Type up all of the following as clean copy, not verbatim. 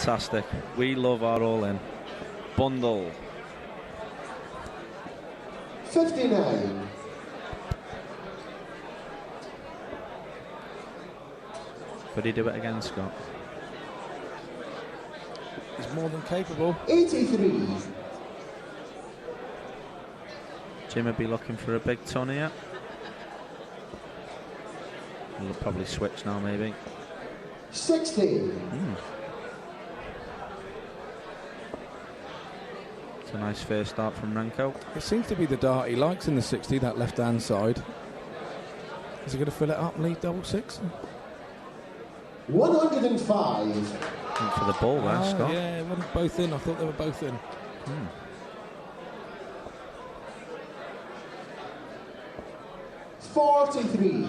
Fantastic. We love our all-in. Bundle. 59. Could he do it again, Scott? He's more than capable. 83. Jim would be looking for a big ton here. He'll probably switch now, maybe. 60. It's a nice first start from Remco. It seems to be the dart he likes in the 60, that left-hand side. Is he going to fill it up and lead double six? 105. Went for the ball there, Scott. Yeah, it wasn't both in. I thought they were both in. 43.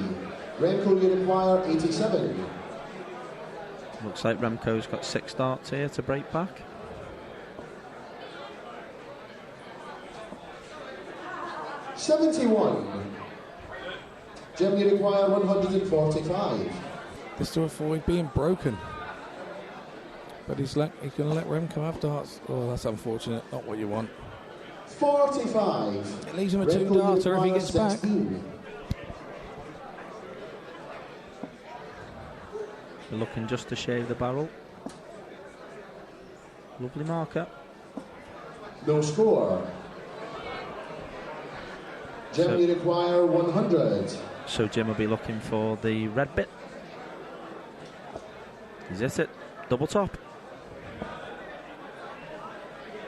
Remco, you require 87. Looks like Remco's got 6 starts here to break back. '71. Jim, you require 145. This to avoid being broken. But he's going to let Remco have darts. Oh, that's unfortunate. Not what you want. 45. It leaves him a 2-darter if he gets 16. back. They're looking just to shave the barrel. Lovely marker. No score. Jim, you require 100. So Jim will be looking for the red bit. Is this it? Double top.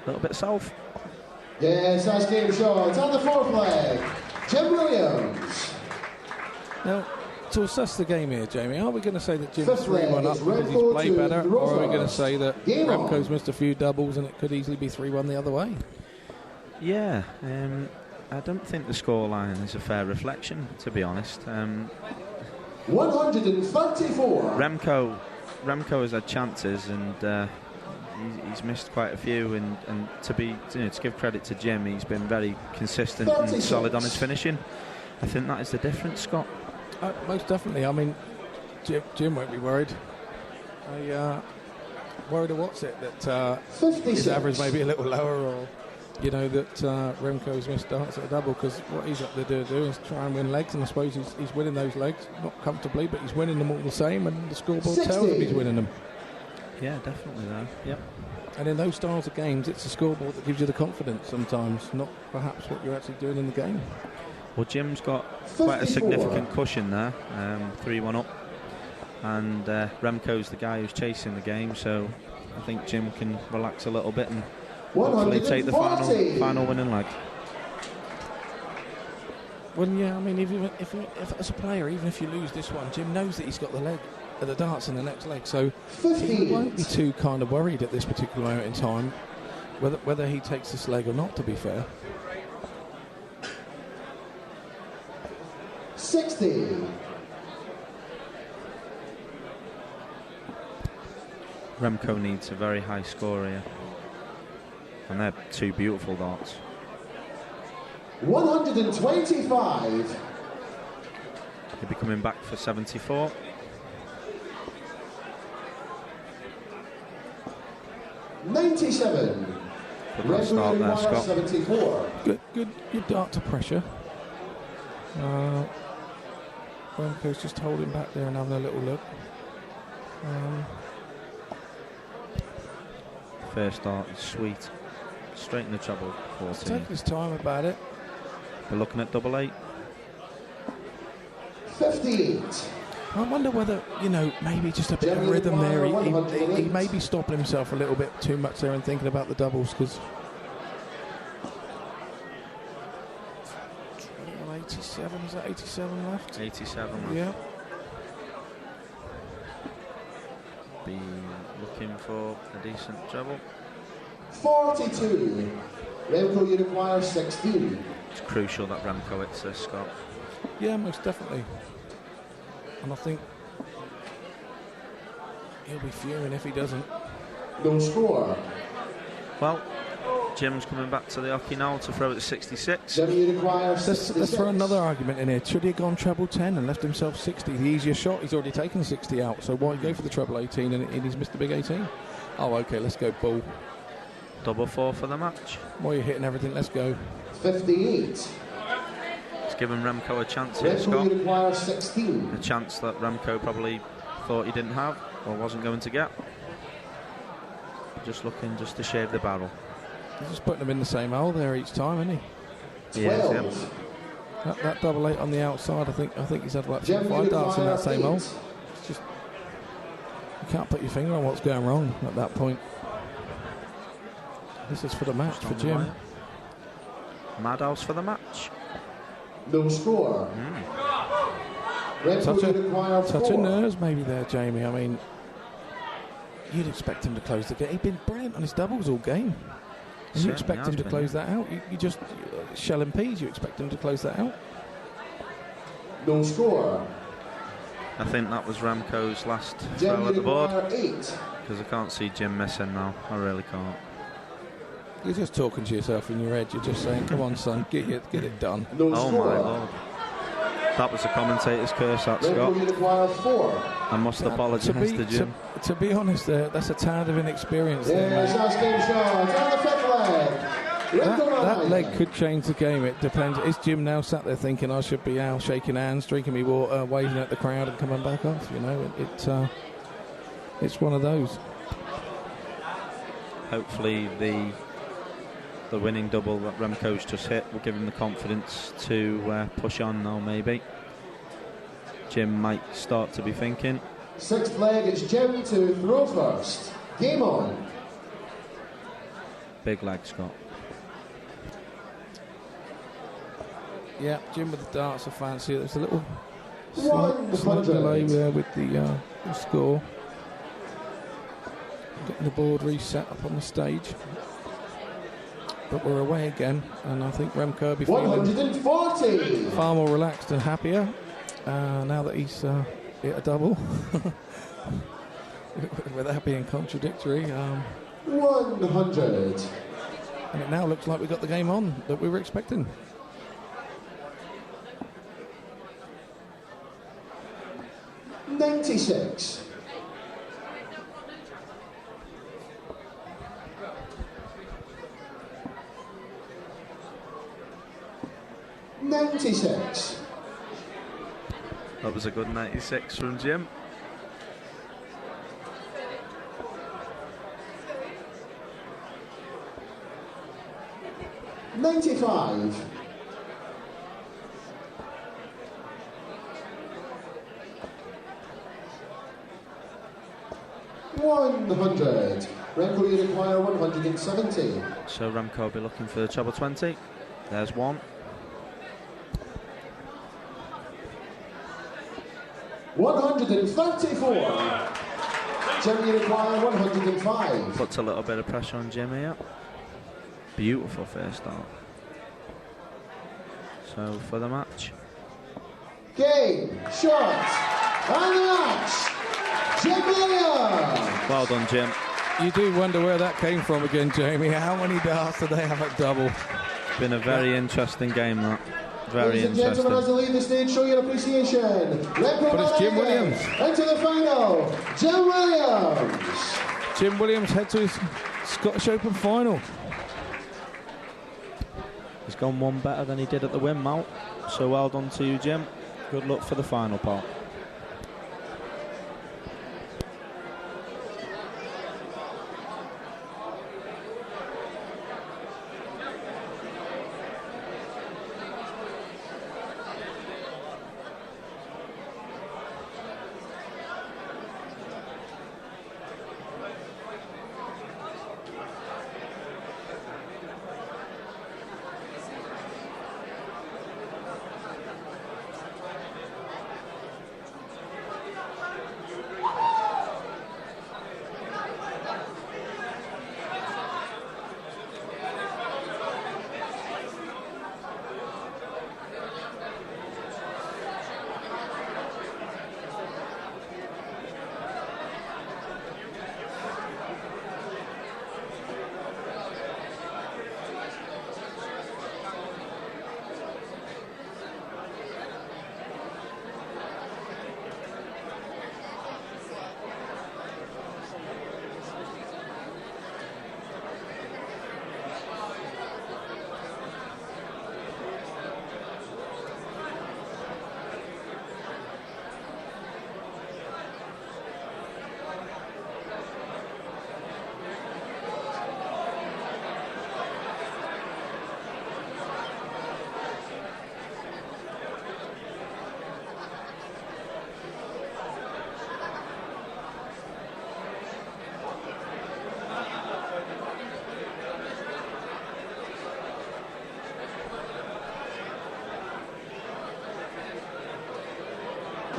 A little bit south. Yes, that's game shot. On the fourth leg, Jim Williams. Now, to assess the game here, Jamie, are we going to say that Jim's Fifth leg 3-1 up is because he's Remco played to better, or are we going to say that Game on. Remco's missed a few doubles and it could easily be 3-1 the other way? Yeah, I don't think the scoreline is a fair reflection, to be honest. 134. Remco has had chances and he's missed quite a few. And to give credit to Jim, he's been very consistent 36. and solid on his finishing. I think that is the difference, Scott. Most definitely. I mean, Jim won't be worried. Worried of what's it? That his average may be a little lower, or that Remco's missed darts at a double, because what he's up there to do is try and win legs, and I suppose he's winning those legs, not comfortably, but he's winning them all the same, and the scoreboard 60. tells him he's winning them. Yeah, definitely though. Yep. And in those styles of games, it's the scoreboard that gives you the confidence sometimes, not perhaps what you're actually doing in the game. Well, Jim's got quite a 54. significant cushion there, 3-1 up, and Remco's the guy who's chasing the game, so I think Jim can relax a little bit and hopefully take the final winning leg. Well, yeah, I mean, if as a player, even if you lose this one, Jim knows that he's got the leg at the darts in the next leg, so 50. he won't be too kind of worried at this particular moment in time whether he takes this leg or not, to be fair. 60. Remco needs a very high score here, and they're 2 beautiful darts. 125. He'll be coming back for 74. '97. Good last start there, Scott. 74. Good dart to pressure. Remco's just holding back there and having a little look. First start is sweet. Straight in the treble. 14. Take his time about it. We're looking at double 8. 58. I wonder whether, maybe just a bit of rhythm there. He may be stopping himself a little bit too much there and thinking about the doubles, because 87, is that 87 left? 87 left. Yeah. Be looking for a decent treble. 42. Remco, you require 16. It's crucial that Remco hits this, Scott. Yeah, most definitely. And I think he'll be fuming if he doesn't. No score. Well, Jim's coming back to the hockey now to throw it to 66. Let's throw another argument in here. Should he have gone treble 10 and left himself 60? The easier shot, he's already taken 60 out, so why go for the treble 18 and he's missed the big 18? Oh, okay, let's go bull. Double 4 for the match. While you're hitting everything, let's go. 58. It's given Remco a chance here, Scott. A chance that Remco probably thought he didn't have or wasn't going to get. Just looking just to shave the barrel. He's just putting them in the same hole there each time, isn't he? Yes, yeah. That double 8 on the outside, I think he's had like 5 darts in that same hole. It's just, you can't put your finger on what's going wrong at that point. This is for the match for Jim. Madhouse for the match. No score. Touch of nerves maybe there, Jamie. I mean, you'd expect him to close the game. He's been brilliant on his doubles all game. And you expect him to close that out. You just shell and peas. You expect him to close that out. No score. I think that was Remco's last throw at the board. Because I can't see Jim missing now. I really can't. You're just talking to yourself in your head. You're just saying, "Come on, son, get it done." No oh score. My lord! That was a commentator's curse, that, Scott. I must apologise to Jim. To be honest, that's a tad of inexperience. Last game shot on the fifth leg. That leg could change the game. It depends. Is Jim now sat there thinking I should be out, shaking hands, drinking me water, waving at the crowd, and coming back off? You know, it's one of those. Hopefully the winning double that Remco's just hit will give him the confidence to push on now, maybe. Jim might start to be thinking. Sixth leg, it's Jim to throw first. Game on. Big leg, Scott. Yeah, Jim with the darts, I fancy it. There's a little slight delay there with the score. Getting the board reset up on the stage. But we're away again, and I think Remco will be feeling far more relaxed and happier now that he's hit a double. Without being contradictory. 100. And it now looks like we got the game on that we were expecting. $96. 96. That was a good 96 from Jim. $95. 100. Remco, you require 170. So Remco will be looking for the treble 20. There's one. 134. Jim, you require 105. Puts a little bit of pressure on Jim here. Beautiful first start. So for the match. Game, shot, and the match. Jim Williams. Well done, Jim. You do wonder where that came from again, Jamie. How many darts do they have at double? It's been a very interesting game, that. Very Ladies and gentlemen, as they leave the stage, show your appreciation. But it's Jim Williams. Into the final, Jim Williams. Jim Williams head to his Scottish Open final. He's gone one better than he did at the windmill. So well done to you, Jim. Good luck for the final part.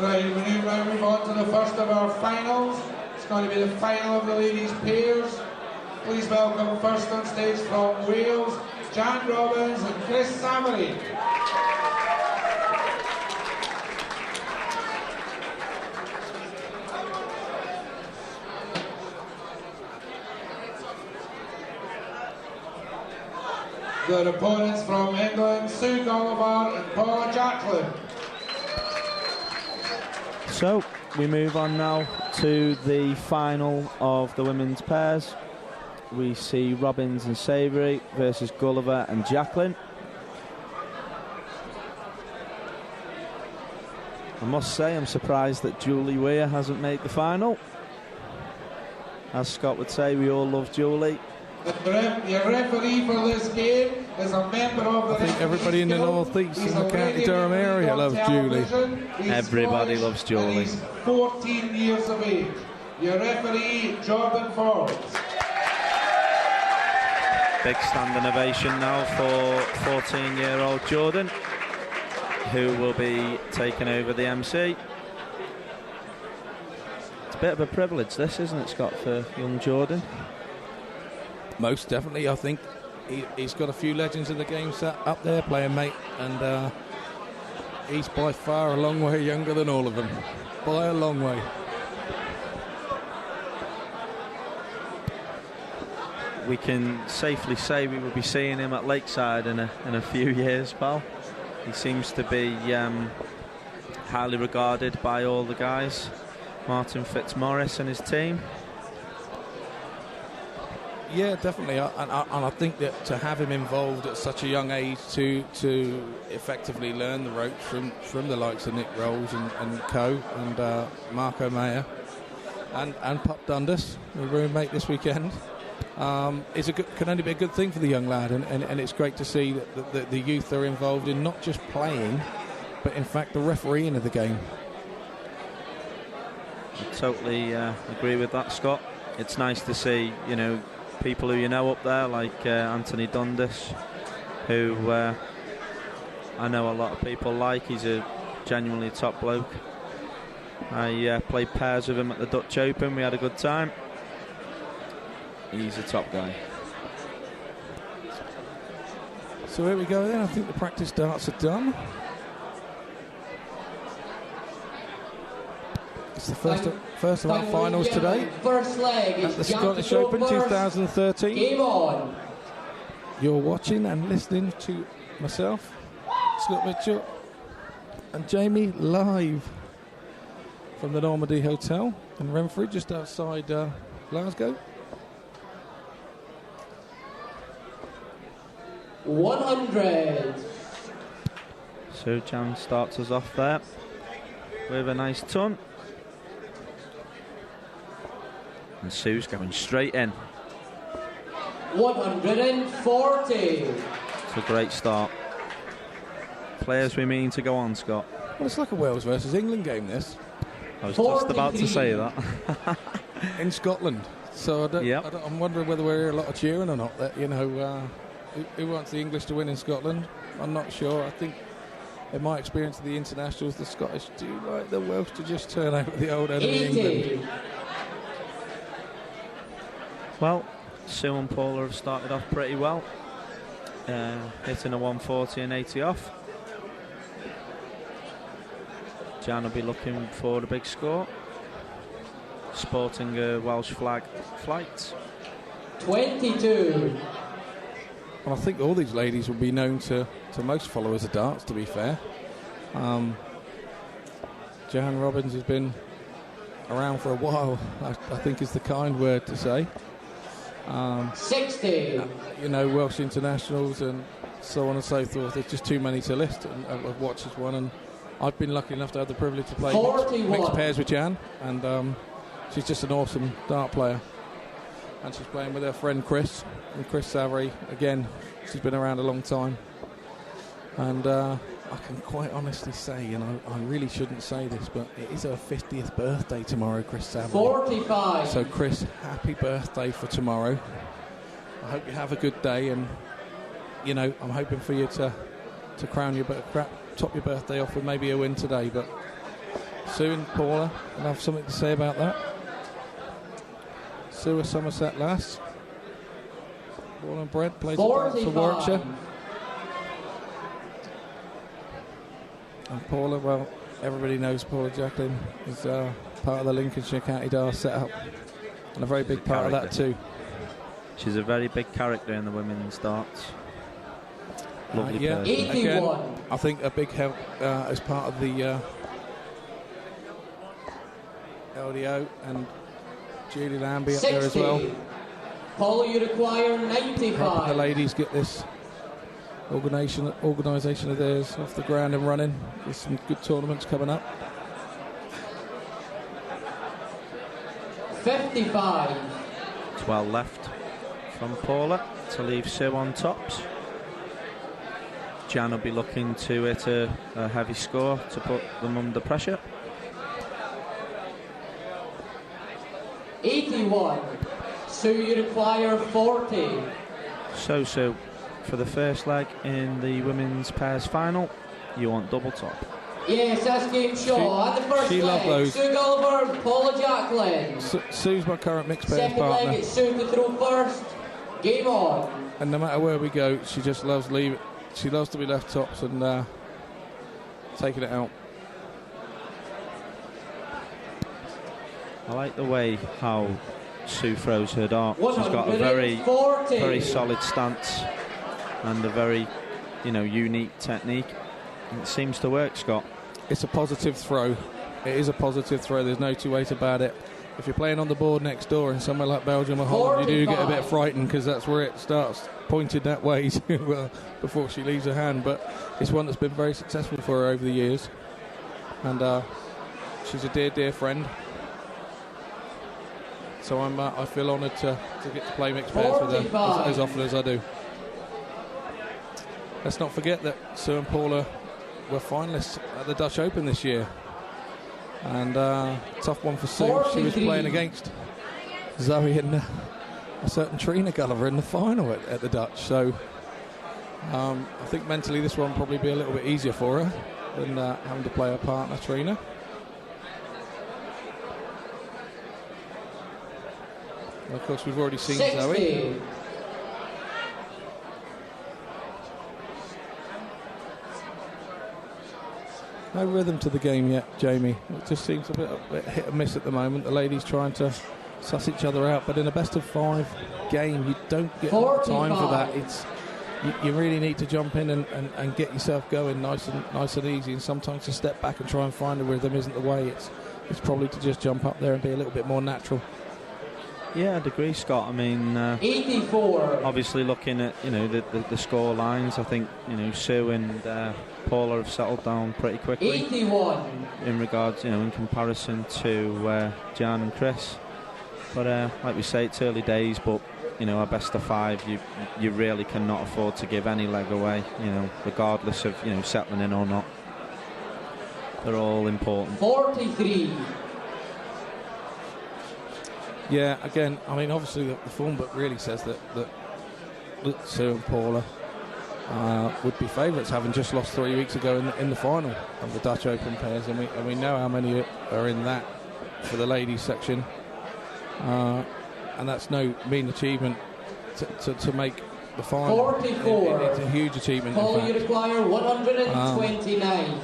Right, we now move on to the first of our finals. It's going to be the final of the ladies' pairs. Please welcome first on stage from Wales, Jan Robbins and Chris Savory. Their opponents from England, Sue Gulliver and Paula Jacklin. So we move on now to the final of the women's pairs. We see Robbins and Savory versus Gulliver and Jacklin. I must say I'm surprised that Julie Weir hasn't made the final. As Scott would say, we all love Julie. The referee for this game is a member of the... I think everybody in the North East and the County Durham area loves Julie. Everybody loves Julie. He's 14 years of age. Your referee, Jordan Forbes. Big standing ovation now for 14-year-old Jordan, who will be taking over the MC. It's a bit of a privilege, this, isn't it, Scott, for young Jordan? Most definitely. I think he's got a few legends in the game sat up there playing mate, and he's by far a long way younger than all of them. By a long way. We can safely say we will be seeing him at Lakeside in a few years, pal. He seems to be highly regarded by all the guys. Martin Fitzmaurice and his team. Yeah, definitely, and I think that to have him involved at such a young age to effectively learn the ropes from the likes of Nick Rolls and co, and Marco Mayer and Pup Dundas, my roommate this weekend, can only be a good thing for the young lad, and it's great to see that the youth are involved in not just playing, but in fact the refereeing of the game. I totally agree with that, Scott. It's nice to see, people who you know up there, like Anthony Dundas, who I know a lot of people like. He's a genuinely top bloke. I played pairs with him at the Dutch Open. We had a good time. He's a top guy. So here we go then. I think the practice darts are done. It's the first of our finals today First leg at the Scottish Open 2013. Game on. You're watching and listening to myself, Scott Mitchell, and Jamie live from the Normandy Hotel in Renfrew, just outside Glasgow. 100. So Jan starts us off there with a nice ton. And Sue's going straight in. 140. It's a great start. Players we mean to go on, Scott. Well, it's like a Wales versus England game, this. I was just about to say that. In Scotland. So I'm wondering whether we're hearing a lot of cheering or not. That who wants the English to win in Scotland? I'm not sure. I think in my experience of the internationals, the Scottish do like the Welsh to just turn over the old enemy England. Well, Sue and Paula have started off pretty well, hitting a 140 and 80 off. Jan will be looking for the big score, sporting a Welsh flag flight. 22. Well, I think all these ladies will be known to most followers of darts, to be fair. Jan Robbins has been around for a while, I think is the kind word to say. 60. Welsh internationals and so on and so forth. There's just too many to list. And I've watched this one, and I've been lucky enough to have the privilege to play mixed pairs with Jan, and she's just an awesome dart player. And she's playing with her friend Chris Savory. Again, she's been around a long time. And I can quite honestly say, I really shouldn't say this, but it is her 50th birthday tomorrow, Chris Savory. 45. So, Chris, happy birthday for tomorrow. I hope you have a good day, and, I'm hoping for you to top your birthday off with maybe a win today, but Sue and Paula will have something to say about that. Sue, a Somerset lass. Born and bred, plays for Warwickshire. And Paula, well, everybody knows Paula Jacklin is part of the Lincolnshire County Dars setup, and a very big part of that too. She's a very big character in the women's darts. Lovely yeah. person. Again, I think a big help as part of the LDO, and Julie Lambie up there as well. Paula, you require 95. Helping the ladies get this organisation of theirs off the ground and running. There's some good tournaments coming up. 55. 12 left from Paula to leave Sue on tops. Jan will be looking to hit a heavy score to put them under pressure. 81. Sue, you require 40. So Sue, for the first leg in the women's pairs final, you want double top. Yes, that's game shot. And the first leg, those. Sue Gulliver, Paula Jacklin. Sue's my current mixed pairs Second partner. leg, it's Sue to throw first. Game on. And no matter where we go, she just loves leave. She loves to be left tops and taking it out. I like the way how Sue throws her dart. She's got a very solid stance and a very, unique technique. And it seems to work, Scott. It's a positive throw. It is a positive throw. There's no two ways about it. If you're playing on the board next door in somewhere like Belgium or Holland, you do get a bit frightened because that's where it starts pointed that way before she leaves her hand. But it's one that's been very successful for her over the years. And she's a dear, dear friend. So I feel honoured to get to play mixed pairs with her as often as I do. Let's not forget that Sue and Paula were finalists at the Dutch Open this year. And tough one for Sue. She was playing against Zoe and a certain Trina Gulliver in the final at the Dutch. So I think mentally this one will probably be a little bit easier for her than having to play her partner, Trina. And of course, we've already seen 60. Zoe. No rhythm to the game yet, Jamie. It just seems a bit hit and miss at the moment. The ladies trying to suss each other out, but in a best-of-5 game, you don't get a lot of time for that. You really need to jump in and get yourself going nice and easy. And sometimes to step back and try and find a rhythm isn't the way. It's probably to just jump up there and be a little bit more natural. Yeah, I'd agree, Scott. I mean, 84. Obviously looking at the score lines, I think Sue and Paula have settled down pretty quickly. 81. In regards, in comparison to Jan and Chris. But like we say, it's early days, but a best of 5, you really cannot afford to give any leg away. Regardless of settling in or not. They're all important. 43. Yeah, again, I mean, obviously the form book really says that Sue and Paula would be favourites, having just lost 3 weeks ago in the final of the Dutch Open pairs, and we know how many are in that for the ladies section, and that's no mean achievement to make the final. 44. It's a huge achievement. Paula, you require 129.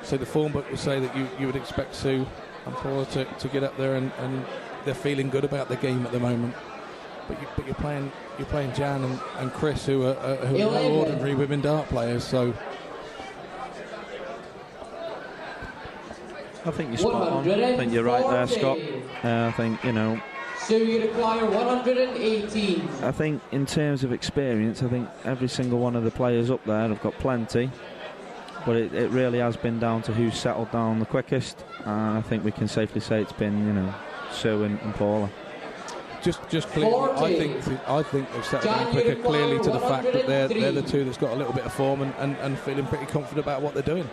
So the form book would say that you would expect Sue and Paula to get up there and they're feeling good about the game at the moment, but you're playing Jan and Chris, who are no ordinary women dart players. So I think you're spot on. I think you're right there, Scott. I think So you require 118. I think in terms of experience, I think every single one of the players up there have got plenty. But it really has been down to who's settled down the quickest, and I think we can safely say it's been Sue and Paula. Just clearly, I think they've settled down quicker, clearly to the fact that they're the two that's got a little bit of form and feeling pretty confident about what they're doing.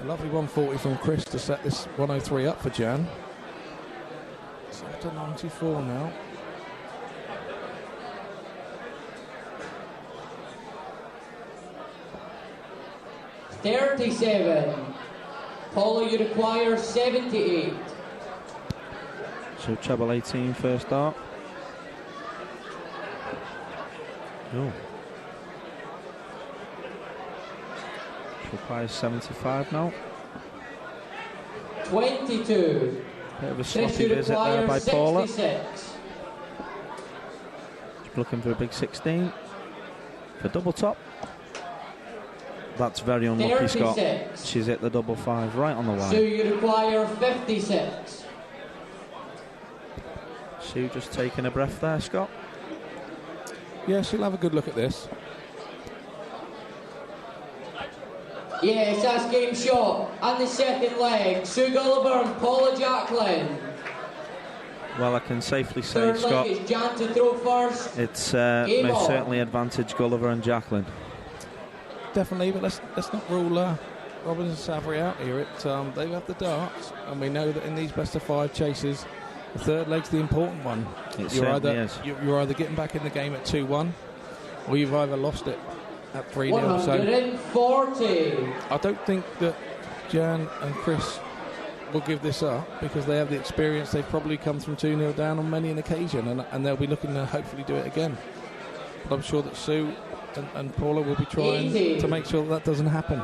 A lovely 140 from Chris to set this 103 up for Jan. It's up to 94 now. $37. Paula, you require 78. So treble 18 first dart. Oh. Requires 75 now. 22. Bit of a sloppy visit there by Paula. 66. She's looking for a big 16. For double top. That's very unlucky, 36. Scott. She's hit the double 5 right on the line. Sue, you require 56. Sue just taking a breath there, Scott. Yeah, she'll have a good look at this. Yes, that's game shot. And the second leg, Sue Gulliver and Paula Jacqueline. Well, I can safely say, Third Scott, leg is Jan to throw first. it's Game most on. certainly advantage Gulliver and Jacqueline. Definitely, but let's not rule Robbins and Savory out here. They have the darts, and we know that in these best of 5 chases, the third leg's the important one. It certainly is. You're either getting back in the game at 2-1, or you've either lost it at 3-0. So 140. I don't think that Jan and Chris will give this up, because they have the experience. They've probably come from 2-0 down on many an occasion, and they'll be looking to hopefully do it again. But I'm sure that Sue and Paula will be trying 80. to make sure that doesn't happen.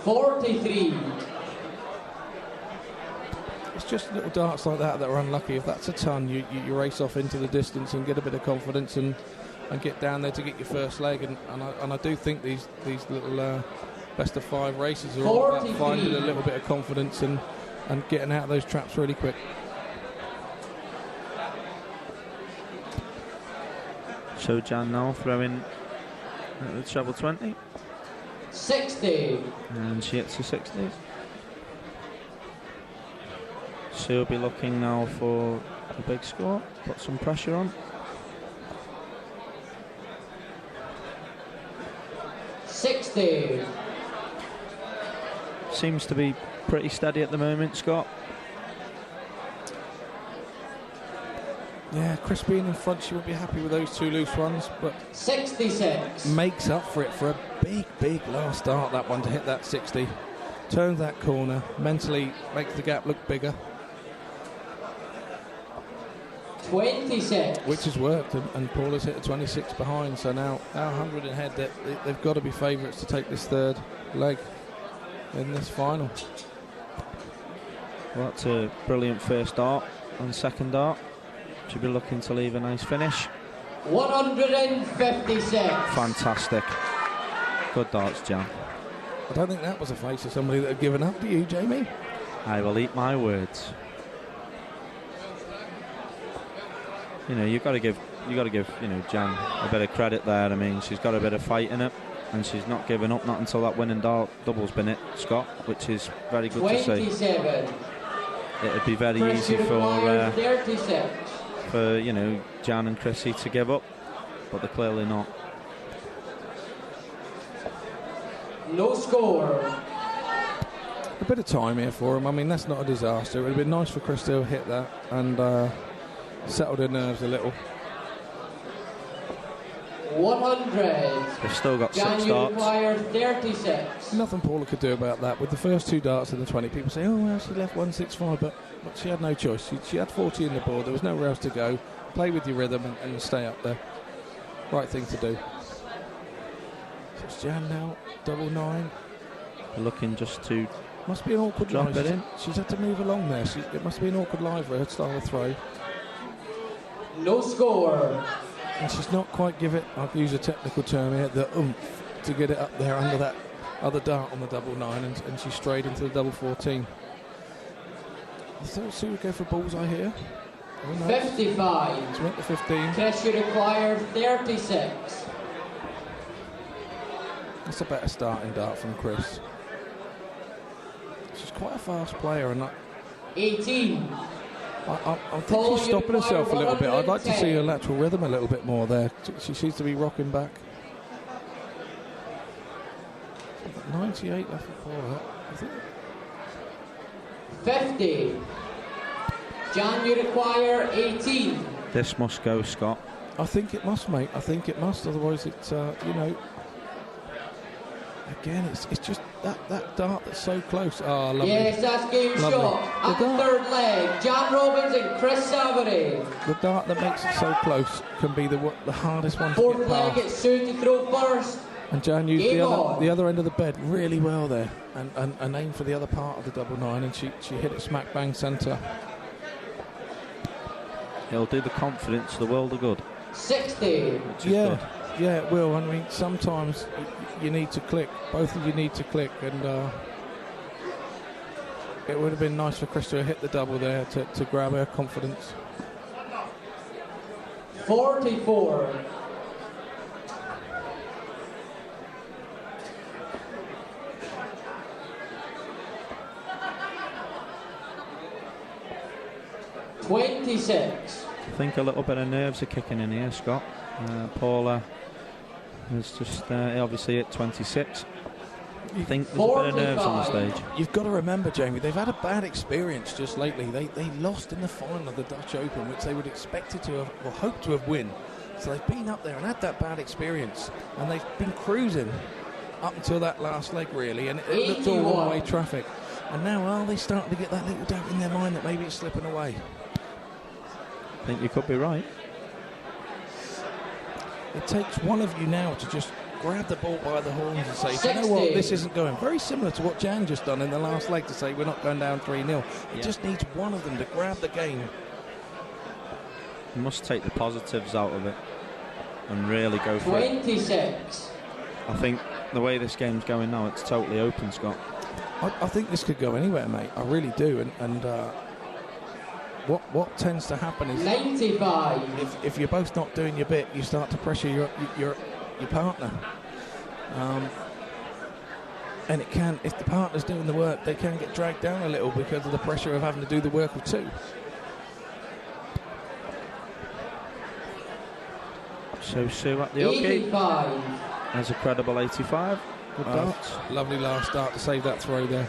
$43. It's just little darts like that are unlucky. If that's a ton, you race off into the distance and get a bit of confidence and get down there to get your first leg. And I do think these little best of 5 races are all about 43. finding a little bit of confidence and getting out of those traps really quick. So Jan now throwing at the treble 20. 60. And she hits the 60. She'll be looking now for a big score, put some pressure on. 60. Seems to be pretty steady at the moment, Scott. Yeah, Chris being in front, she won't be happy with those 2 loose ones, but 66. makes up for it for a big last start, that one, to hit that 60. Turns that corner, mentally makes the gap look bigger. 26. Which has worked, and Paula's hit a 26 behind, so now 100 in head. They've got to be favourites to take this third leg in this final. Well, that's a brilliant first dart and second dart. She'll be looking to leave a nice finish. 156. Fantastic. Good darts, Jan. I don't think that was a face of somebody that had given up, do you, Jamie? I will eat my words. You know, you got to give Jan a bit of credit there. I mean, she's got a bit of fight in it, and she's not giving up, not until that winning dart double's been hit, Scott, which is very good 27. to see. It'd be very Chris, easy you require for 36. Jan and Chrissy to give up, but they're clearly not. No score. A bit of time here for him. I mean, that's not a disaster. It would have been nice for Chris to hit that and settled her nerves a little. 100. They've still got Jan, 6 you darts. require 36. Nothing Paula could do about that. With the first 2 darts in the 20, people say, oh, well, she left 165, but she had no choice. She had 40 in the board. There was nowhere else to go. Play with your rhythm and stay up there. Right thing to do. So it's Jan now, double 9. Looking just to Must be an awkward drop lie. it in. She's had to move along there. It must be an awkward lie for her style of throw. No score. And she's not quite give it, I'll use a technical term here, the oomph to get it up there under that other dart on the double 9, and she strayed into the double 14. I thought Sue would go for bullseye here. Oh, no. 55. She went to 15. Chris, you require 36. That's a better starting dart from Chris. She's quite a fast player, and 18. I think she's stopping herself a little bit. I'd like to see her lateral rhythm a little bit more there. She seems to be rocking back. 98 left before that, I think. 50. Jan, you require 18. This must go, Scott. I think it must, mate. I think it must. Otherwise, it's you know. Again, it's just that dart that's so close. Oh, lovely. Yes, that's game shot. At the third leg, Jan Robbins and Chris Savary. The dart that makes it so close can be the hardest one to Fourth get leg, past. it's Sue to throw first. And Jan used the other end of the bed really well there, and aimed for the other part of the double nine, and she hit it smack bang centre. He'll do the confidence the world of good. 60. Yeah, it will. I mean, sometimes you need to click. Both of you need to click, and it would have been nice for Chris to hit the double there to grab her confidence. 44. $26. I think a little bit of nerves are kicking in here, Scott. Paula has just obviously hit 26. I think there's a bit of nerves on the stage. You've got to remember, Jamie, they've had a bad experience just lately. They lost in the final of the Dutch Open, which they would expected to have, or hoped to have win. So they've been up there and had that bad experience, and they've been cruising up until that last leg, really, and it looked all one-way traffic. And now, are they starting to get that little doubt in their mind that maybe it's slipping away? I think you could be right. It takes one of you now to just grab the ball by the horns and say, you know what, this isn't going. Very similar to what Jan just done in the last leg to say we're not going down 3-0. It just needs one of them to grab the game. You must take the positives out of it and really go for 26. it. I think the way this game's going now, it's totally open, Scott. I think this could go anywhere, mate. I really do. And what tends to happen is 95. If you're both not doing your bit, you start to pressure your partner. And it can, if the partner's doing the work, they can get dragged down a little because of the pressure of having to do the work of two. So Sue at the okay. 85. As a credible 85. Good darts. Lovely last start to save that throw there.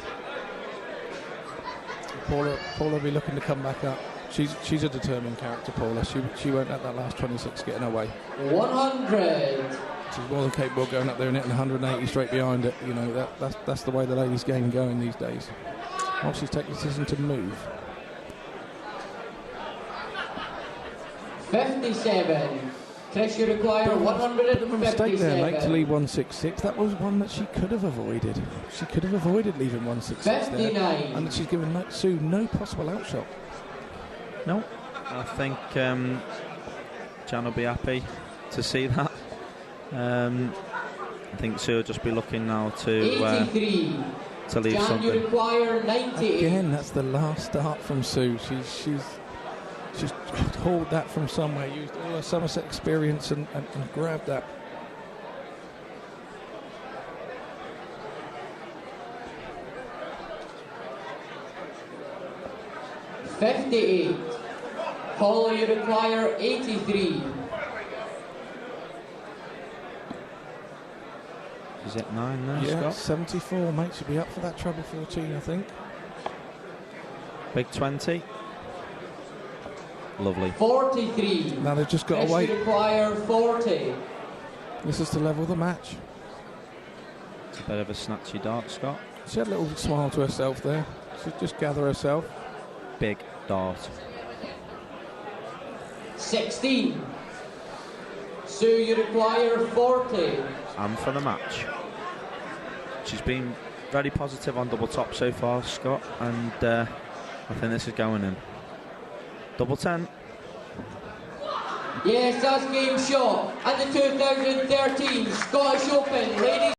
Paula will be looking to come back up. She's a determined character, Paula. She won't let that last 26 get in her way. 100. She's more than capable of going up there and hitting 180 straight behind it. You know, that's the way the ladies' game going these days. Once she's taken the decision to move. 57. Chris, you require 157. A mistake there, mate, to leave 166. That was one that she could have avoided. She could have avoided leaving 166 59. there. And she's given Sue no possible outshot. No, I think Jan will be happy to see that. I think Sue will just be looking now to leave Jan, something. you require 90. Again, that's the last start from Sue. She's hauled that from somewhere, used all her Somerset experience and grabbed that. $58. Paula, you require 83. Is it 9 now, Yeah, Scott? 74, mate. Should be up for that treble 14, I think. Big 20. Lovely. 43. Now they've just got to Chris, wait. you require 40. This is to level the match. It's a bit of a snatchy dart, Scott. She had a little smile to herself there. She'd just gather herself. Big dart. 16. Sue, you require 40. And for the match. She's been very positive on double top so far, Scott, and I think this is going in. Double 10. Yes, that's game shot at the 2013 Scottish Open Ladies